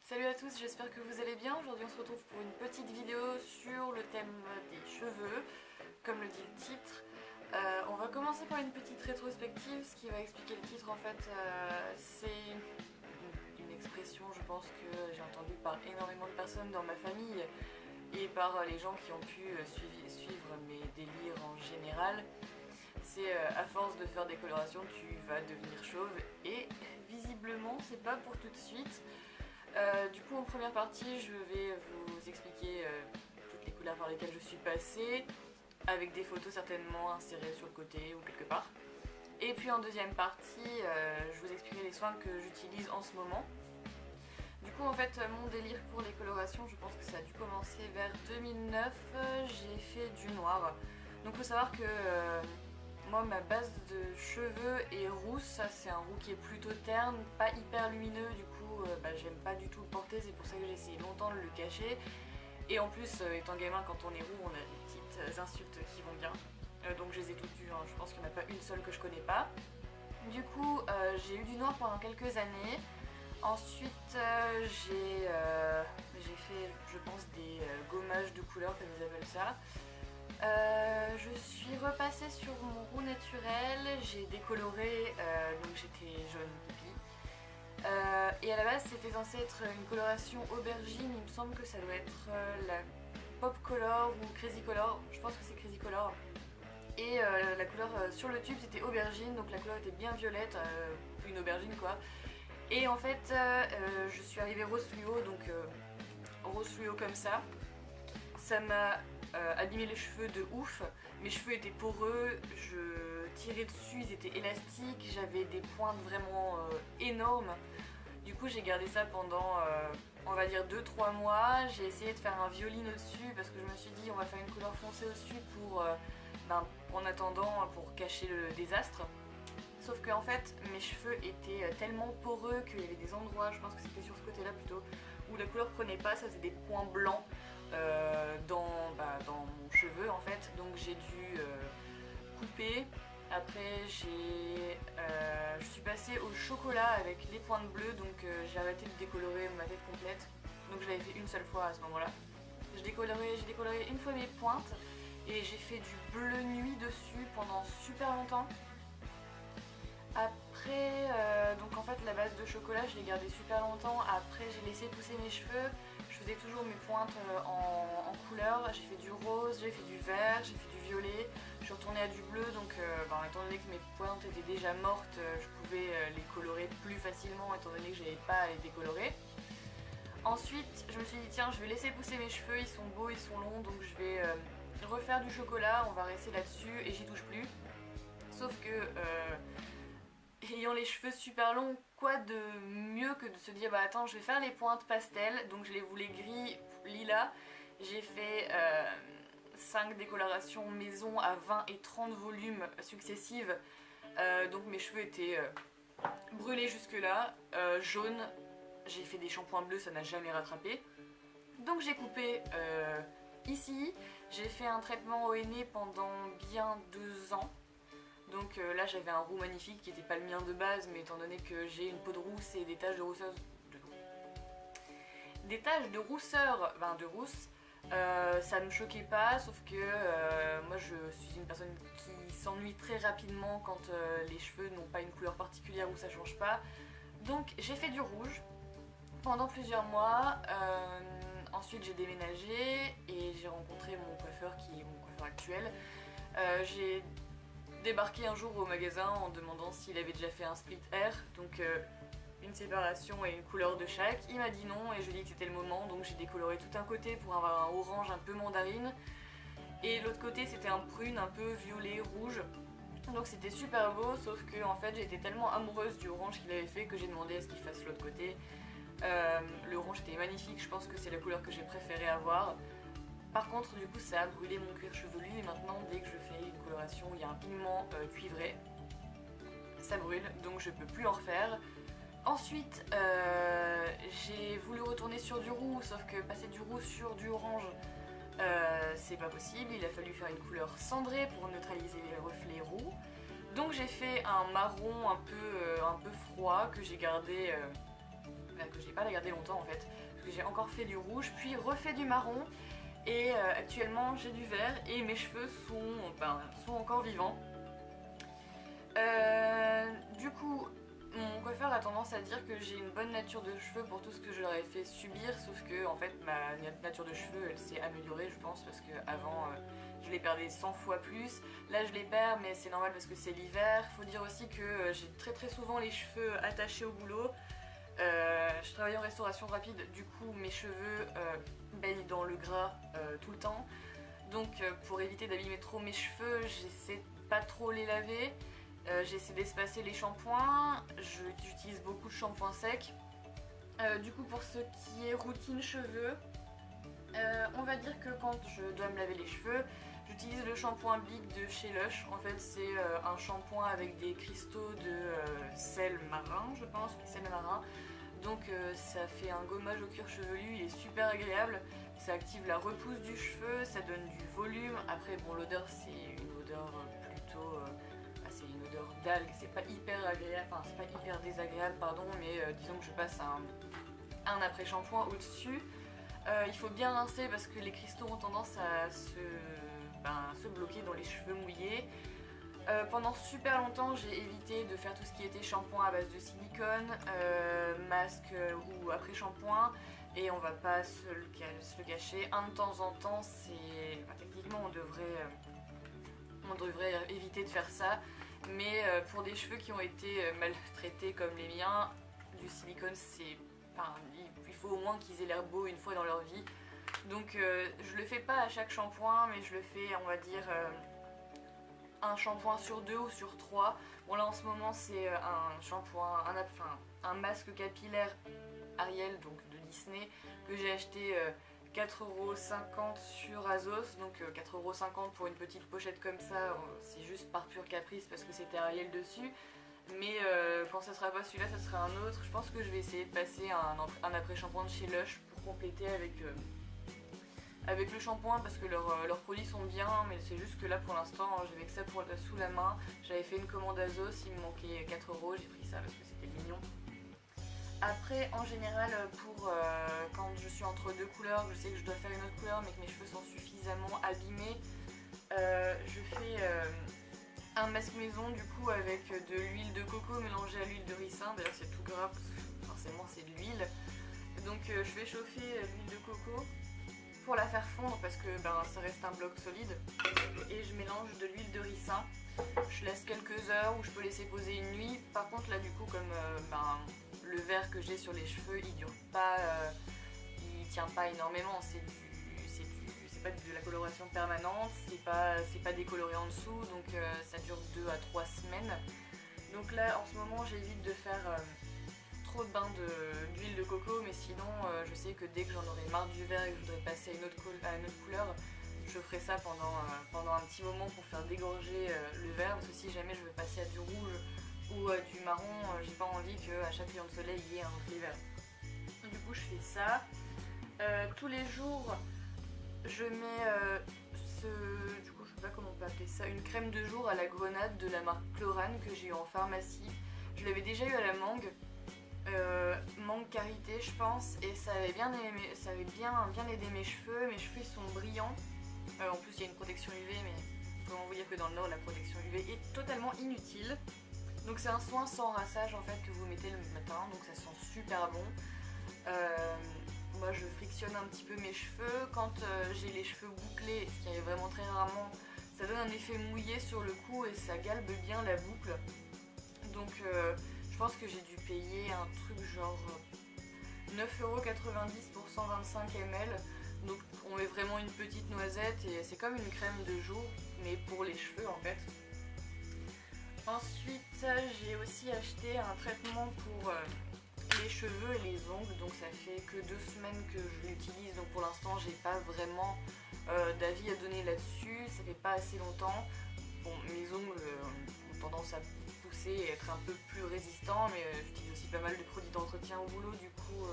Salut à tous, j'espère que vous allez bien. Aujourd'hui on se retrouve pour une petite vidéo sur le thème des cheveux, comme le dit le titre. On va commencer par une petite rétrospective. Ce qui va expliquer le titre en fait, c'est une expression je pense que j'ai entendue par énormément de personnes dans ma famille et par les gens qui ont pu suivre mes délires en général. C'est à force de faire des colorations tu vas devenir chauve et visiblement c'est pas pour tout de suite. Du coup en première partie je vais vous expliquer toutes les couleurs par lesquelles je suis passée, avec des photos certainement insérées sur le côté ou quelque part. Et puis en deuxième partie je vous expliquerai les soins que j'utilise en ce moment. Du coup en fait mon délire pour les colorations, je pense que ça a dû commencer vers 2009, j'ai fait du noir. Donc il faut savoir que moi ma base de cheveux est rousse, ça c'est un roux qui est plutôt terne, pas hyper lumineux, du coup j'aime pas du tout le porter, c'est pour ça que j'ai essayé longtemps de le cacher. Et en plus étant gamin quand on est roux on a des petites insultes qui vont bien, donc je les ai toutes eues, hein. Je pense qu'il n'y en a pas une seule que je connais pas. Du coup j'ai eu du noir pendant quelques années. Ensuite j'ai fait je pense des gommages de couleurs comme ils appellent ça. Je suis repassée sur mon roux naturel, j'ai décoloré, donc j'étais jaune pipi. Et à la base c'était censé être une coloration aubergine, il me semble que ça doit être la Pop Color ou Crazy Color, je pense que c'est Crazy Color. Et la couleur sur le tube c'était aubergine, donc la couleur était bien violette, une aubergine quoi. Et en fait je suis arrivée rose fluo, donc rose fluo comme ça. Ça m'a abîmé les cheveux de ouf, mes cheveux étaient poreux, je tirais dessus, ils étaient élastiques, j'avais des pointes vraiment énormes. Du coup j'ai gardé ça pendant on va dire 2-3 mois, j'ai essayé de faire un violine au-dessus parce que je me suis dit on va faire une couleur foncée au-dessus pour en attendant pour cacher le désastre. Sauf que en fait mes cheveux étaient tellement poreux qu'il y avait des endroits, je pense que c'était sur ce côté là plutôt, où la couleur prenait pas, ça faisait des points blancs dans mon cheveu en fait, donc j'ai dû couper. Après je suis passée au chocolat avec les pointes bleues, donc j'ai arrêté de décolorer ma tête complète, donc je l'avais fait une seule fois à ce moment là. J'ai décoloré une fois mes pointes et j'ai fait du bleu nuit dessus pendant super longtemps. Après, donc en fait la base de chocolat je l'ai gardée super longtemps, après j'ai laissé pousser mes cheveux, je faisais toujours mes pointes en couleur, j'ai fait du rose, j'ai fait du vert, j'ai fait du violet, je suis retournée à du bleu, donc étant donné que mes pointes étaient déjà mortes, je pouvais les colorer plus facilement étant donné que j'avais pas à les décolorer. Ensuite je me suis dit tiens je vais laisser pousser mes cheveux, ils sont beaux, ils sont longs, donc je vais refaire du chocolat, on va rester là-dessus et j'y touche plus. Sauf que ayant les cheveux super longs, quoi de mieux que de se dire bah attends je vais faire les pointes pastel, donc je les voulais gris lilas. J'ai fait 5 décolorations maison à 20 et 30 volumes successives, donc mes cheveux étaient brûlés jusque là, jaunes, j'ai fait des shampoings bleus, ça n'a jamais rattrapé. Donc j'ai coupé ici, j'ai fait un traitement au henné pendant bien 2 ans. Donc là j'avais un roux magnifique qui n'était pas le mien de base, mais étant donné que j'ai une peau de rousse et des taches de rousseur, de rousse, ça ne me choquait pas, sauf que moi je suis une personne qui s'ennuie très rapidement quand les cheveux n'ont pas une couleur particulière ou ça change pas. Donc j'ai fait du rouge pendant plusieurs mois, ensuite j'ai déménagé et j'ai rencontré mon coiffeur qui est mon coiffeur actuel. J'ai débarqué un jour au magasin en demandant s'il avait déjà fait un split hair, donc une séparation et une couleur de chaque. Il m'a dit non et je lui ai dit que c'était le moment, donc j'ai décoloré tout un côté pour avoir un orange un peu mandarine et l'autre côté c'était un prune un peu violet rouge. Donc c'était super beau, sauf que en fait j'étais tellement amoureuse du orange qu'il avait fait que j'ai demandé à ce qu'il fasse l'autre côté. Le orange était magnifique, je pense que c'est la couleur que j'ai préféré avoir. Par contre du coup ça a brûlé mon cuir chevelu et maintenant dès que je fais une coloration où il y a un pigment cuivré, ça brûle, donc je peux plus en refaire. Ensuite j'ai voulu retourner sur du roux, sauf que passer du roux sur du orange c'est pas possible, il a fallu faire une couleur cendrée pour neutraliser les reflets roux. Donc j'ai fait un marron un peu froid que j'ai gardé que j'ai pas à garder longtemps en fait, parce que j'ai encore fait du rouge, puis refait du marron, et actuellement j'ai du vert, et mes cheveux sont encore vivants. Du coup, mon coiffeur a tendance à dire que j'ai une bonne nature de cheveux pour tout ce que je leur ai fait subir, sauf que en fait ma nature de cheveux elle s'est améliorée je pense, parce que avant je les perdais 100 fois plus. Là je les perds mais c'est normal parce que c'est l'hiver. Faut dire aussi que j'ai très souvent les cheveux attachés au boulot. Je travaille en restauration rapide, du coup mes cheveux baignent dans le gras tout le temps. Donc pour éviter d'abîmer trop mes cheveux, j'essaie de pas trop les laver. J'essaie d'espacer les shampoings, j'utilise beaucoup de shampoings secs. Du coup pour ce qui est routine cheveux, on va dire que quand je dois me laver les cheveux, j'utilise le shampoing Big de chez Lush. En fait c'est un shampoing avec des cristaux de sel marin, je pense, sel marin. Donc ça fait un gommage au cuir chevelu, il est super agréable. Ça active la repousse du cheveu, ça donne du volume. Après bon, l'odeur c'est une odeur plutôt... c'est une odeur d'algue, c'est pas hyper agréable, enfin c'est pas hyper désagréable pardon, mais disons que je passe un après-shampoing au-dessus. Il faut bien rincer parce que les cristaux ont tendance à se bloquer dans les cheveux mouillés. Pendant super longtemps j'ai évité de faire tout ce qui était shampoing à base de silicone, masque ou après-shampoing, et on va pas se le cacher, un de temps en temps c'est... techniquement on devrait éviter de faire ça, mais pour des cheveux qui ont été maltraités comme les miens, du silicone c'est... il faut au moins qu'ils aient l'air beaux une fois dans leur vie. Donc je le fais pas à chaque shampoing, mais je le fais on va dire un shampoing sur 2 ou sur 3. Bon là en ce moment c'est un shampoing, un masque capillaire Ariel, donc de Disney, que j'ai acheté 4,50€ sur Azos, donc 4,50€ pour une petite pochette comme ça, c'est juste par pur caprice parce que c'était Ariel dessus. Mais quand ça sera pas celui-là, ça sera un autre. Je pense que je vais essayer de passer un après-shampoing de chez Lush pour compléter avec le shampoing, parce que leurs produits sont bien, mais c'est juste que là pour l'instant j'avais que ça sous la main. J'avais fait une commande Azos, il me manquait 4€, j'ai pris ça parce que c'était mignon. Après en général quand je suis entre deux couleurs, je sais que je dois faire une autre couleur mais que mes cheveux sont suffisamment abîmés, je fais un masque maison du coup avec de l'huile de coco mélangée à l'huile de ricin. D'ailleurs c'est tout gras parce que forcément c'est de l'huile. Donc je vais chauffer l'huile de coco pour la faire fondre parce que ça reste un bloc solide, et je mélange de l'huile de ricin. Je laisse quelques heures ou je peux laisser poser une nuit. Par contre là du coup comme le vert que j'ai sur les cheveux il dure pas, il tient pas énormément, c'est pas de la coloration permanente, c'est pas décoloré en dessous, donc ça dure 2 à 3 semaines. Donc là en ce moment j'évite de faire trop de bains d'huile de coco, mais sinon je sais que dès que j'en aurai marre du vert et que je voudrais passer à une autre couleur, je ferai ça pendant un petit moment pour faire dégorger le vert, parce que si jamais je veux passer à du rouge ou du marron, j'ai pas envie qu'à chaque rayon de soleil il y ait un reflet vert. Du coup je fais ça. Tous les jours je mets du coup je sais pas comment on peut appeler ça, une crème de jour à la grenade de la marque Chlorane que j'ai eu en pharmacie. Je l'avais déjà eu à la mangue. Mangue karité je pense, et ça avait bien aidé mes cheveux. Mes cheveux ils sont brillants. En plus il y a une protection UV, mais comment vous dire que dans le Nord la protection UV est totalement inutile. Donc c'est un soin sans rinçage en fait que vous mettez le matin, donc ça sent super bon. Moi je frictionne un petit peu mes cheveux quand j'ai les cheveux bouclés, ce qui arrive vraiment très rarement. Ça donne un effet mouillé sur le cou et ça galbe bien la boucle. Donc je pense que j'ai dû payer un truc genre 9,90€ pour 125 ml. Donc on met vraiment une petite noisette et c'est comme une crème de jour mais pour les cheveux en fait. Ensuite j'ai aussi acheté un traitement pour les cheveux et les ongles, donc ça fait que 2 semaines que je l'utilise, donc pour l'instant j'ai pas vraiment d'avis à donner là-dessus, ça fait pas assez longtemps. Bon, mes ongles ont tendance à pousser et être un peu plus résistants, mais j'utilise aussi pas mal de produits d'entretien au boulot, du coup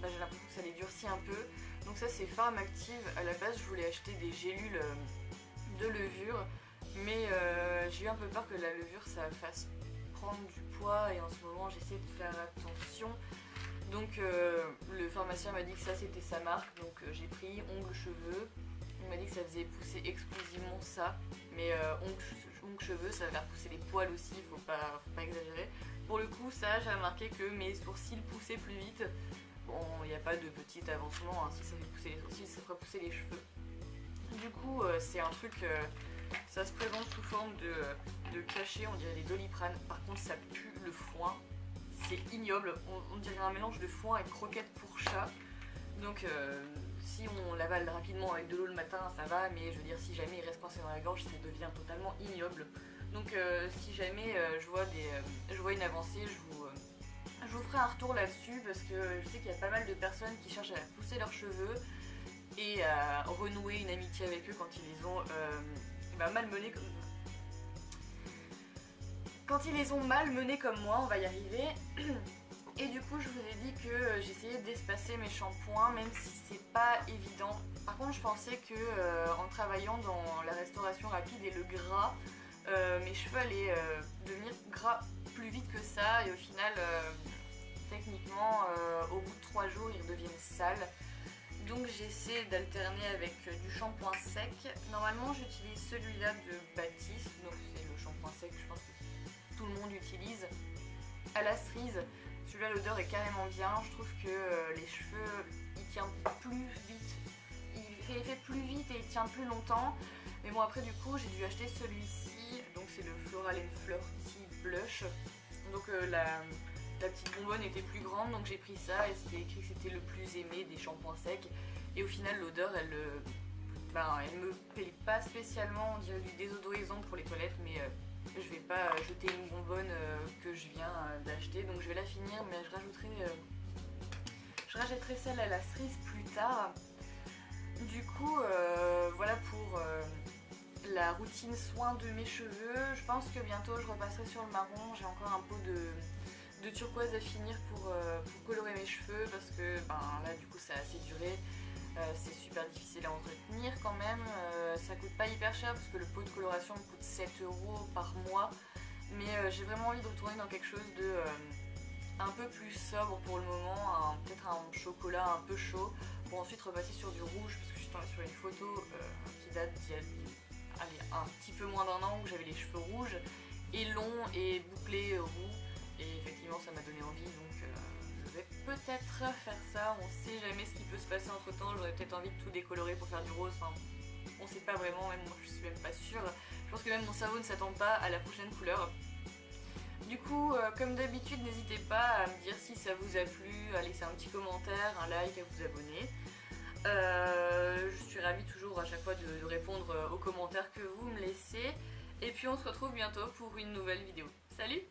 j'ai l'impression que ça les durcit un peu. Donc ça c'est Pharmactive. À la base je voulais acheter des gélules de levure, mais j'ai eu un peu peur que la levure ça fasse prendre du poids, et en ce moment j'essaie de faire attention. Donc le pharmacien m'a dit que ça c'était sa marque, donc j'ai pris ongles cheveux. Il m'a dit que ça faisait pousser exclusivement ça, mais ongles cheveux ça va faire pousser les poils aussi, faut pas exagérer. Pour le coup ça j'ai remarqué que mes sourcils poussaient plus vite. Bon, il n'y a pas de petit avancement, hein. Si ça fait pousser les sourcils, ça fera pousser les cheveux. Du coup c'est un truc, ça se présente sous forme de cachet, on dirait des Doliprane. Par contre ça pue le foin, c'est ignoble, on dirait un mélange de foin et de croquettes pour chat. Donc si on l'avale rapidement avec de l'eau le matin ça va, mais je veux dire si jamais il reste coincé dans la gorge ça devient totalement ignoble. Donc si jamais je vois une avancée, je vous ferai un retour là-dessus parce que je sais qu'il y a pas mal de personnes qui cherchent à pousser leurs cheveux et à renouer une amitié avec eux quand ils les ont malmenés comme moi, on va y arriver. Et du coup je vous ai dit que j'essayais d'espacer mes shampoings même si c'est pas évident. Par contre je pensais que en travaillant dans la restauration rapide et le gras, mes cheveux allaient devenir gras plus vite que ça et au final techniquement au bout de 3 jours ils redeviennent sales. Donc j'essaie d'alterner avec du shampoing sec. Normalement j'utilise celui-là de Baptiste, donc c'est le shampoing sec je pense que tout le monde utilise. À la cerise, celui-là l'odeur est carrément bien, je trouve que les cheveux il tient plus vite, il fait plus vite et il tient plus longtemps. Mais bon après du coup j'ai dû acheter celui-ci, donc c'est le Floral & Flirty Blush. Donc la petite bonbonne était plus grande donc j'ai pris ça et c'était écrit que c'était le plus aimé des shampoings secs. Et au final l'odeur elle me plaît pas spécialement, on dirait du désodorisant pour les toilettes mais je vais pas jeter une bonbonne que je viens d'acheter donc je vais la finir mais je rajouterai celle à la cerise plus tard. Du coup voilà pour la routine soin de mes cheveux. Je pense que bientôt je repasserai sur le marron, j'ai encore un pot de turquoise à finir pour colorer mes cheveux parce que là du coup ça a assez duré. C'est super difficile à entretenir quand même, ça coûte pas hyper cher parce que le pot de coloration me coûte 7 € par mois, mais j'ai vraiment envie de retourner dans quelque chose de un peu plus sobre pour le moment, peut-être un chocolat un peu chaud pour ensuite repasser sur du rouge parce que je suis tombée sur une photo qui date d'il y a un petit peu moins d'1 an où j'avais les cheveux rouges et longs et bouclés roux et effectivement ça m'a donné envie donc je vais peut-être faire ça, on sait jamais ce qui peut se passer entre temps, j'aurais peut-être envie de tout décolorer pour faire du rose, enfin on sait pas vraiment, même moi je suis même pas sûre, je pense que même mon cerveau ne s'attend pas à la prochaine couleur. Du coup comme d'habitude n'hésitez pas à me dire si ça vous a plu, à laisser un petit commentaire, un like, à vous abonner. Je suis ravie toujours à chaque fois de répondre aux commentaires que vous me laissez et puis on se retrouve bientôt pour une nouvelle vidéo. Salut!